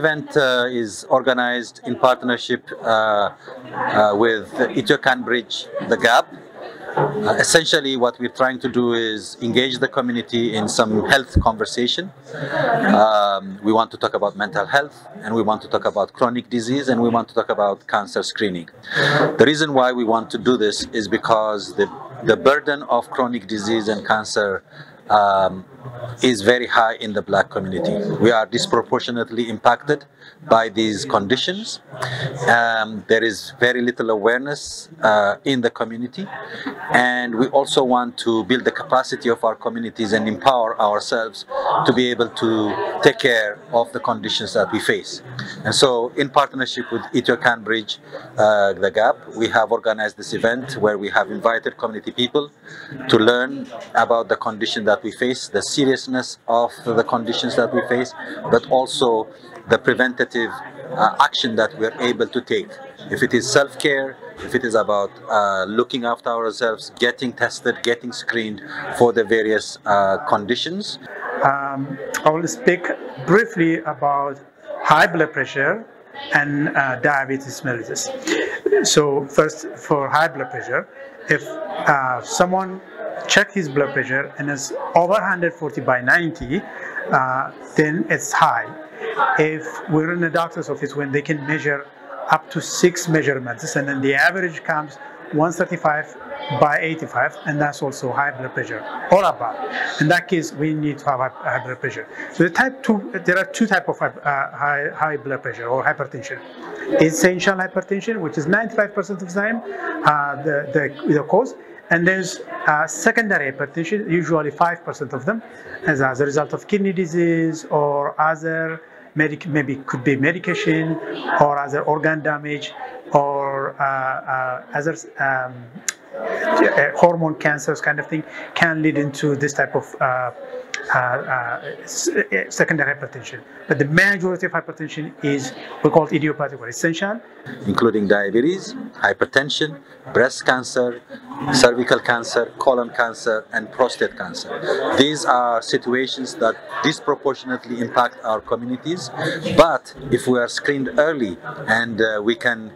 event is organized in partnership with Ethiopia Bridge, the Gap. Essentially, what we're trying to do is engage the community in some health conversation. We want to talk about mental health, and we want to talk about chronic disease, and we want to talk about cancer screening. The reason why we want to do this is because the burden of chronic disease and cancer is very high in the Black community. We are disproportionately impacted by these conditions. There is very little awareness in the community, and we also want to build the capacity of our communities and empower ourselves to be able to take care of the conditions that we face. And so, in partnership with Ethiopia Bridge, the Gap, we have organized this event where we have invited community people to learn about the condition that we face, the seriousness of the conditions that we face, but also the preventative action that we're able to take. If it is self-care, if it is about looking after ourselves, getting tested, getting screened for the various conditions. I will speak briefly about high blood pressure and diabetes mellitus. So first, for high blood pressure, if someone check his blood pressure and it's over 140/90, then it's high. If we're in a doctor's office when they can measure up to 6 measurements, and then the average comes 135/85, and that's also high blood pressure or above. In that case, we need to have high blood pressure. So there are two types of high blood pressure or hypertension. Essential hypertension, which is 95% of the time the cause. And there's secondary hypertension, usually 5% of them, as a result of kidney disease or other maybe could be medication or other organ damage or other hormone cancers kind of thing can lead into this type of secondary hypertension. But the majority of hypertension is we call it idiopathic or essential, including diabetes, hypertension, breast cancer, cervical cancer, colon cancer, and prostate cancer. These are situations that disproportionately impact our communities, but if we are screened early and we can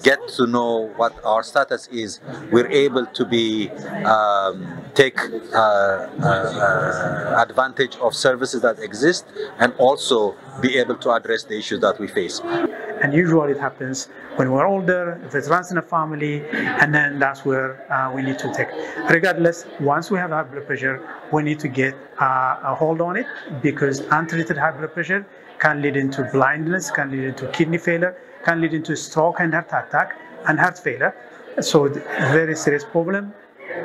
get to know what our status is, we're able to be take advantage of services that exist and also be able to address the issues that we face. And usually it happens when we're older, if it runs in a family, and then that's where we need to take. Regardless, once we have high blood pressure, we need to get a hold on it, because untreated high blood pressure can lead into blindness, can lead into kidney failure, can lead into stroke and heart attack and heart failure. So very serious problem.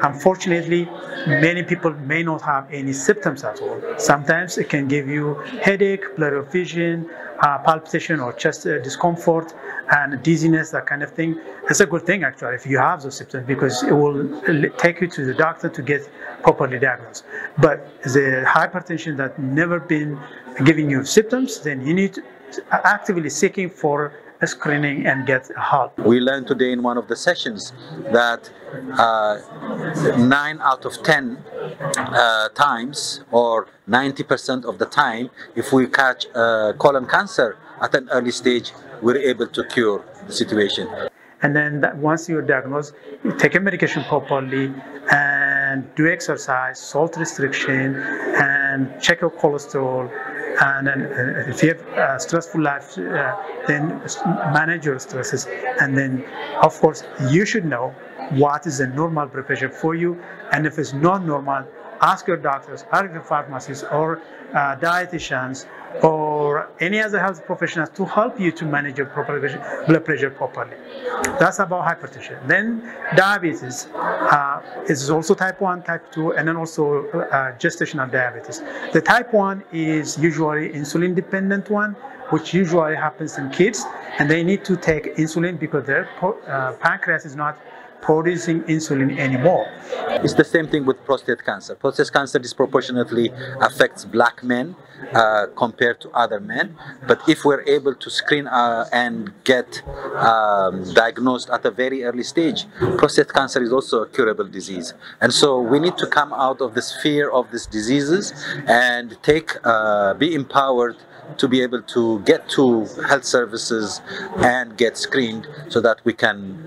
Unfortunately, many people may not have any symptoms at all. Sometimes it can give you headache, blurry vision, palpitation or chest discomfort and dizziness, that kind of thing. It's a good thing actually if you have those symptoms, because it will take you to the doctor to get properly diagnosed. But the hypertension that never been giving you symptoms, then you need to actively seeking for a screening and get help. We learned today in one of the sessions that 9 out of 10 times, or 90% of the time, if we catch colon cancer at an early stage, we're able to cure the situation. And then once you're diagnosed, you take a medication properly and do exercise, salt restriction, and check your cholesterol. And then if you have a stressful life, then manage your stresses. And then, of course, you should know what is the normal blood pressure for you. And if it's not normal, ask your doctors, ask your pharmacists, or dietitians, or any other health professionals to help you to manage your blood pressure properly. That's about hypertension. Then diabetes is also type 1, type 2, and then also gestational diabetes. The type 1 is usually insulin dependent one, which usually happens in kids, and they need to take insulin because their pancreas is not producing insulin anymore. It's the same thing with prostate cancer. Prostate cancer disproportionately affects Black men compared to other men. But if we're able to screen and get diagnosed at a very early stage, prostate cancer is also a curable disease. And so we need to come out of this fear of these diseases and be empowered to be able to get to health services and get screened so that we can,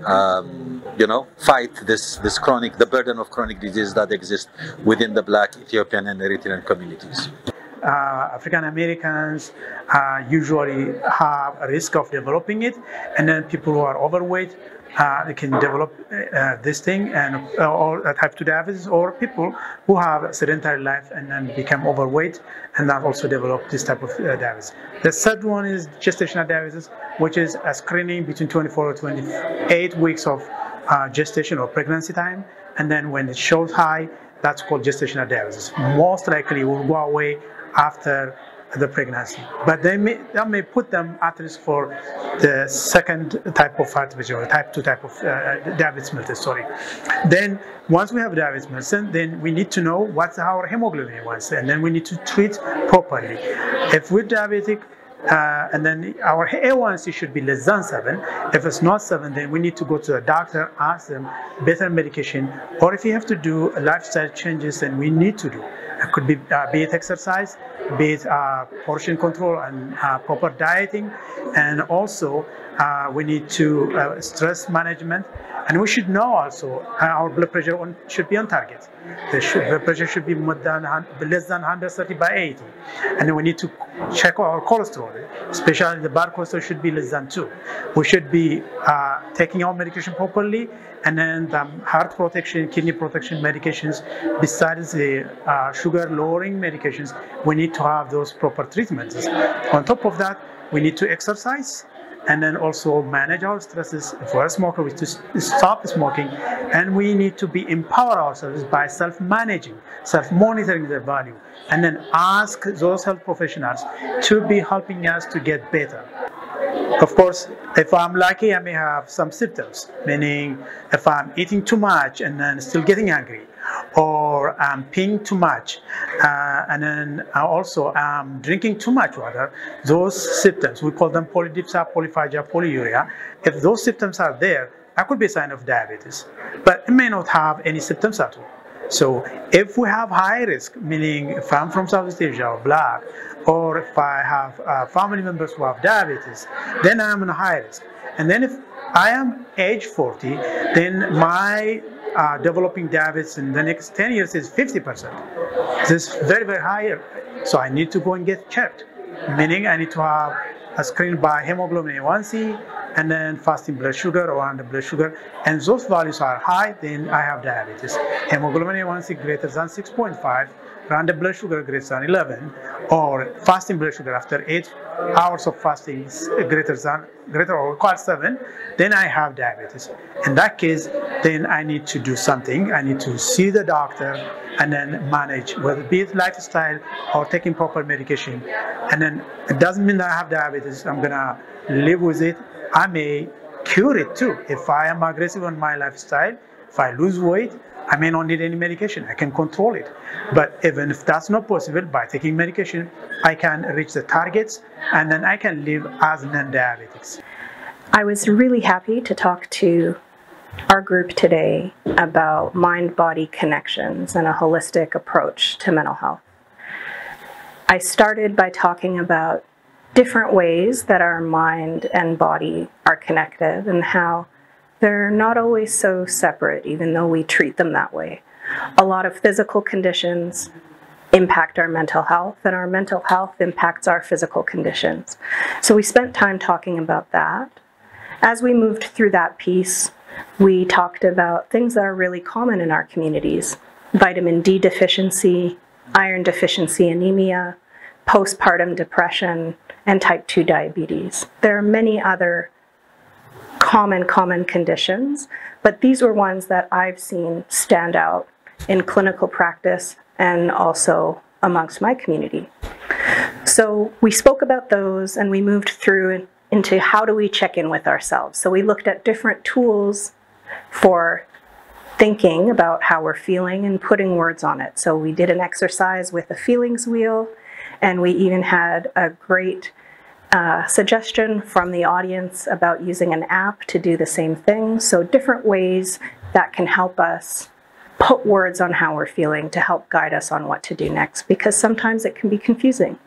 fight the burden of chronic disease that exists within the Black, Ethiopian, and Eritrean communities. African Americans usually have a risk of developing it, and then people who are overweight they can develop this thing, and or type 2 diabetes, or people who have a sedentary life and then become overweight and then also develop this type of diabetes. The third one is gestational diabetes, which is a screening between 24 or 28 weeks of gestation or pregnancy time, and then when it shows high, that's called gestational diabetes. Most likely will go away after the pregnancy, but that may put them at risk for the second type of heart disease, or type 2 type of diabetes mellitus, sorry. Then once we have diabetes mellitus, then we need to know what's our hemoglobin A1C, and then we need to treat properly. If we're diabetic, and then our A1C should be less than 7. If it's not 7, then we need to go to the doctor, ask them better medication, or if you have to do lifestyle changes, then we need to do. It could be it exercise, be it portion control and proper dieting, and also we need to stress management, and we should know also our blood pressure should be on target. The blood pressure should be less than 130 by 80, and then we need to check our cholesterol, especially the bad cholesterol should be less than 2. We should be taking our medication properly, and then the heart protection, kidney protection medications, besides the sugar lowering medications, we need to have those proper treatments. On top of that, we need to exercise, and then also manage our stresses. If we're a smoker, we need to stop smoking, and we need to empower ourselves by self-managing, self-monitoring the value, and then ask those health professionals to be helping us to get better. Of course, if I'm lucky, I may have some symptoms, meaning if I'm eating too much and then still getting angry, or I'm peeing too much, and then also I'm drinking too much water. Those symptoms, we call them polydipsia, polyphagia, polyuria. If those symptoms are there, that could be a sign of diabetes, but it may not have any symptoms at all. So if we have high risk, meaning if I'm from Southeast Asia or Black, or if I have family members who have diabetes, then I'm in a high risk. And then if I am age 40, then my developing diabetes in the next 10 years is 50%. This is very, very high. So I need to go and get checked, meaning I need to have a screen by hemoglobin A1C, and then fasting blood sugar or under blood sugar, and those values are high, then I have diabetes. Hemoglobin A1C greater than 6.5, random blood sugar greater than 11, or fasting blood sugar after 8 hours of fasting greater or equal 7, then I have diabetes. In that case, then I need to do something. I need to see the doctor and then manage, whether be it lifestyle or taking proper medication. And then it doesn't mean that I have diabetes, I'm gonna live with it. I may cure it too. If I am aggressive on my lifestyle, if I lose weight, I may not need any medication. I can control it. But even if that's not possible, by taking medication, I can reach the targets, and then I can live as non-diabetics. I was really happy to talk to our group today about mind-body connections and a holistic approach to mental health. I started by talking about different ways that our mind and body are connected, and how they're not always so separate, even though we treat them that way. A lot of physical conditions impact our mental health, and our mental health impacts our physical conditions. So we spent time talking about that. As we moved through that piece, we talked about things that are really common in our communities: vitamin D deficiency, iron deficiency anemia, postpartum depression, and type 2 diabetes. There are many other common conditions, but these were ones that I've seen stand out in clinical practice and also amongst my community. So we spoke about those, and we moved through into how do we check in with ourselves. So we looked at different tools for thinking about how we're feeling and putting words on it. So we did an exercise with a feelings wheel, and we even had a great suggestion from the audience about using an app to do the same thing. So different ways that can help us put words on how we're feeling to help guide us on what to do next, because sometimes it can be confusing.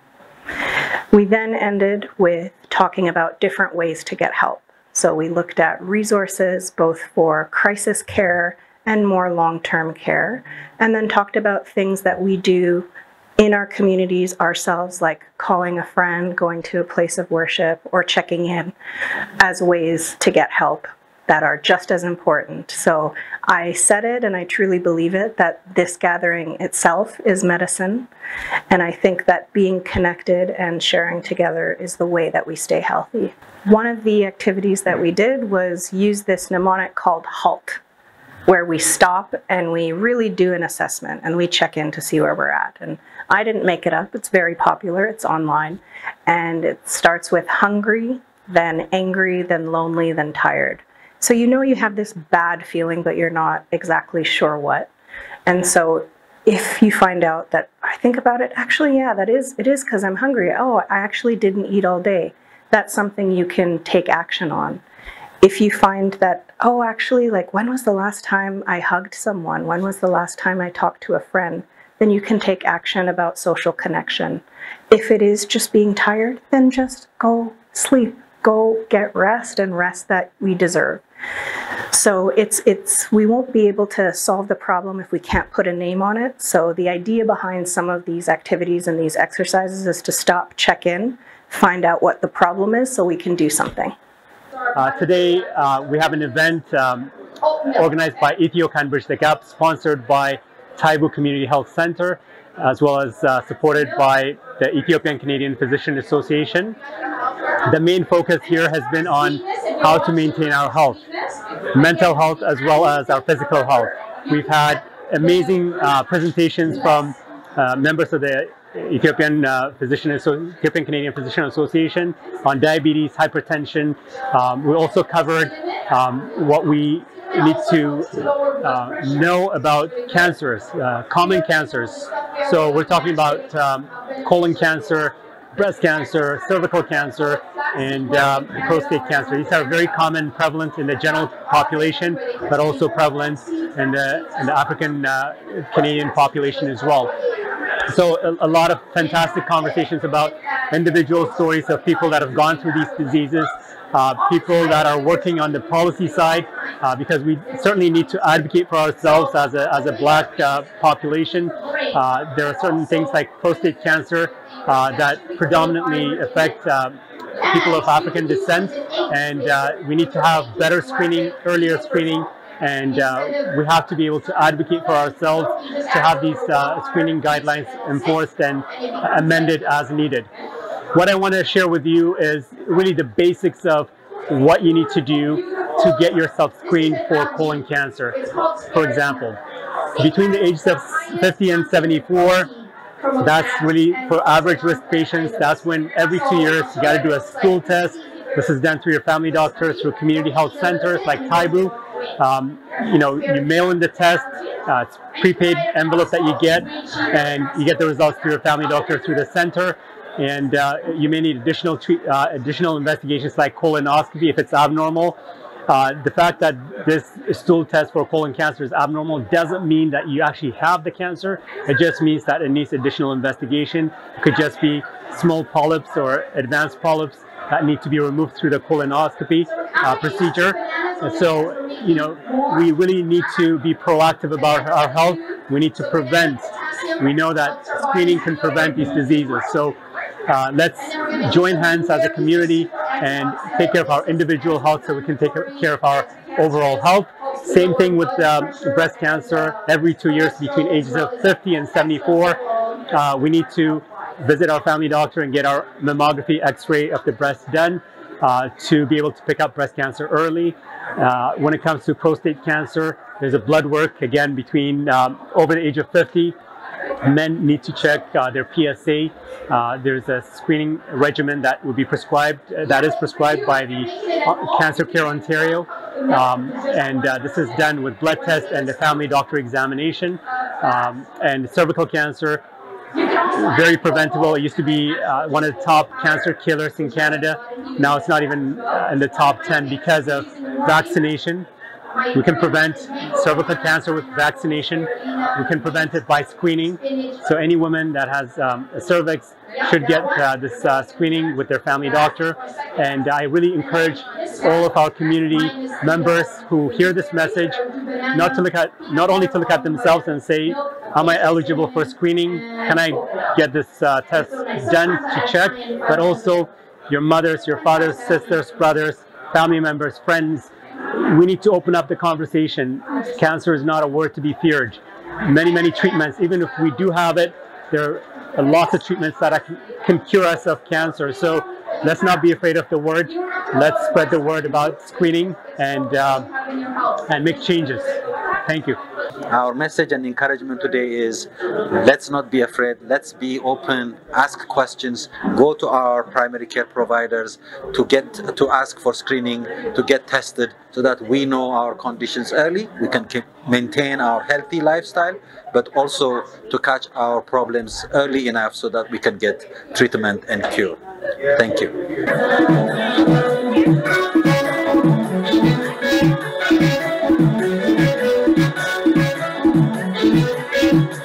We then ended with talking about different ways to get help. So we looked at resources both for crisis care and more long-term care, and then talked about things that we do in our communities ourselves, like calling a friend, going to a place of worship, or checking in as ways to get help that are just as important. So I said it, and I truly believe it, that this gathering itself is medicine. And I think that being connected and sharing together is the way that we stay healthy. One of the activities that we did was use this mnemonic called HALT, where we stop and we really do an assessment and we check in to see where we're at. And I didn't make it up, it's very popular, it's online. And it starts with hungry, then angry, then lonely, then tired. So you know you have this bad feeling, but you're not exactly sure what. And so if you find out that, I think about it, actually, yeah, it is because I'm hungry. Oh, I actually didn't eat all day. That's something you can take action on. If you find that, oh, actually, like, when was the last time I hugged someone? When was the last time I talked to a friend? Then you can take action about social connection. If it is just being tired, then just go sleep. Go get rest, and rest that we deserve. So we won't be able to solve the problem if we can't put a name on it. So the idea behind some of these activities and these exercises is to stop, check in, find out what the problem is so we can do something. Today we have an event organized by Ethiopia Bridge the Gap, sponsored by Taibu Community Health Center, as well as supported by the Ethiopian Canadian Physician Association. The main focus here has been on how to maintain our health, mental health as well as our physical health. We've had amazing presentations from members of the Ethiopian Canadian Physician Association on diabetes, hypertension. We also covered what we need to know about cancers, common cancers. So we're talking about colon cancer, breast cancer, cervical cancer, and prostate cancer. These are very common, prevalent in the general population, but also prevalent in the African Canadian population as well. So a lot of fantastic conversations about individual stories of people that have gone through these diseases, people that are working on the policy side, because we certainly need to advocate for ourselves as a Black population. There are certain things like prostate cancer that predominantly affect people of African descent, and we need to have better screening, earlier screening, and we have to be able to advocate for ourselves to have these screening guidelines enforced and amended as needed. What I want to share with you is really the basics of what you need to do to get yourself screened for colon cancer. For example, between the ages of 50 and 74, that's really for average risk patients. That's when every 2 years you got to do a stool test. This is done through your family doctor, through community health centers like Taibu. You know, you mail in the test, it's prepaid envelope that you get, and you get the results through your family doctor through the center. And you may need additional investigations like colonoscopy if it's abnormal. The fact that this stool test for colon cancer is abnormal doesn't mean that you actually have the cancer. It just means that it needs additional investigation. It could just be small polyps or advanced polyps that need to be removed through the colonoscopy procedure. And so, you know, we really need to be proactive about our health. We need to prevent. We know that screening can prevent these diseases. So let's join hands as a community and take care of our individual health so we can take care of our overall health. Same thing with breast cancer. Every 2 years between ages of 50 and 74, we need to visit our family doctor and get our mammography x-ray of the breast done to be able to pick up breast cancer early. When it comes to prostate cancer, there's a blood work, again, between over the age of 50. Men need to check their PSA. There's a screening regimen that will be prescribed, that is prescribed by the Cancer Care Ontario. And this is done with blood test and the family doctor examination. And cervical cancer, very preventable. It used to be one of the top cancer killers in Canada. Now it's not even in the top 10 because of vaccination. We can prevent cervical cancer with vaccination. We can prevent it by screening. So any woman that has a cervix should get this screening with their family doctor. And I really encourage all of our community members who hear this message not only to look at themselves and say, am I eligible for screening? Can I get this test done to check? But also your mothers, your fathers, sisters, brothers, family members, friends. We need to open up the conversation. Cancer is not a word to be feared. Many treatments, even if we do have it, there are lots of treatments that can cure us of cancer. So let's not be afraid of the word. Let's spread the word about screening and make changes. Thank you. Our message and encouragement today is, let's not be afraid, let's be open, ask questions, go to our primary care providers to ask for screening, to get tested, so that we know our conditions early, we can maintain our healthy lifestyle, but also to catch our problems early enough so that we can get treatment and cure. Thank you. Thank you.